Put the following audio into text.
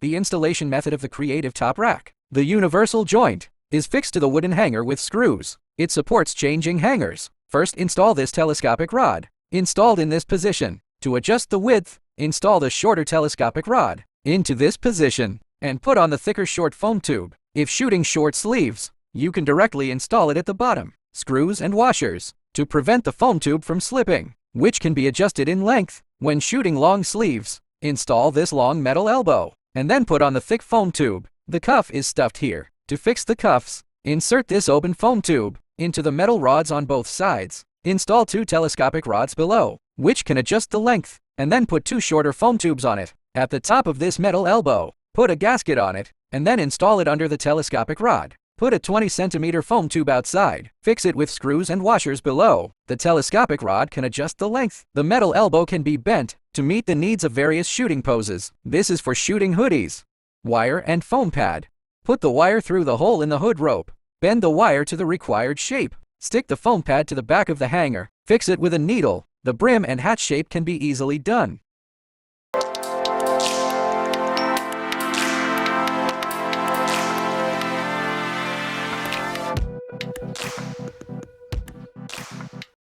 The installation method of the creative top rack. The universal joint is fixed to the wooden hanger with screws. It supports changing hangers. First, install this telescopic rod. Installed in this position. To adjust the width, install the shorter telescopic rod into this position and put on the thicker short foam tube. If shooting short sleeves, you can directly install it at the bottom. Screws and washers to prevent the foam tube from slipping, which can be adjusted in length. When shooting long sleeves, install this long metal elbow and then put on the thick foam tube. The cuff is stuffed here. To fix the cuffs, insert this open foam tube into the metal rods on both sides. Install 2 telescopic rods below, which can adjust the length, and then put 2 shorter foam tubes on it. At the top of this metal elbow, put a gasket on it, and then install it under the telescopic rod. Put a 20cm foam tube outside. Fix it with screws and washers below. The telescopic rod can adjust the length. The metal elbow can be bent to meet the needs of various shooting poses. This is for shooting hoodies. Wire and foam pad. Put the wire through the hole in the hood rope. Bend the wire to the required shape. Stick the foam pad to the back of the hanger. Fix it with a needle. The brim and hat shape can be easily done.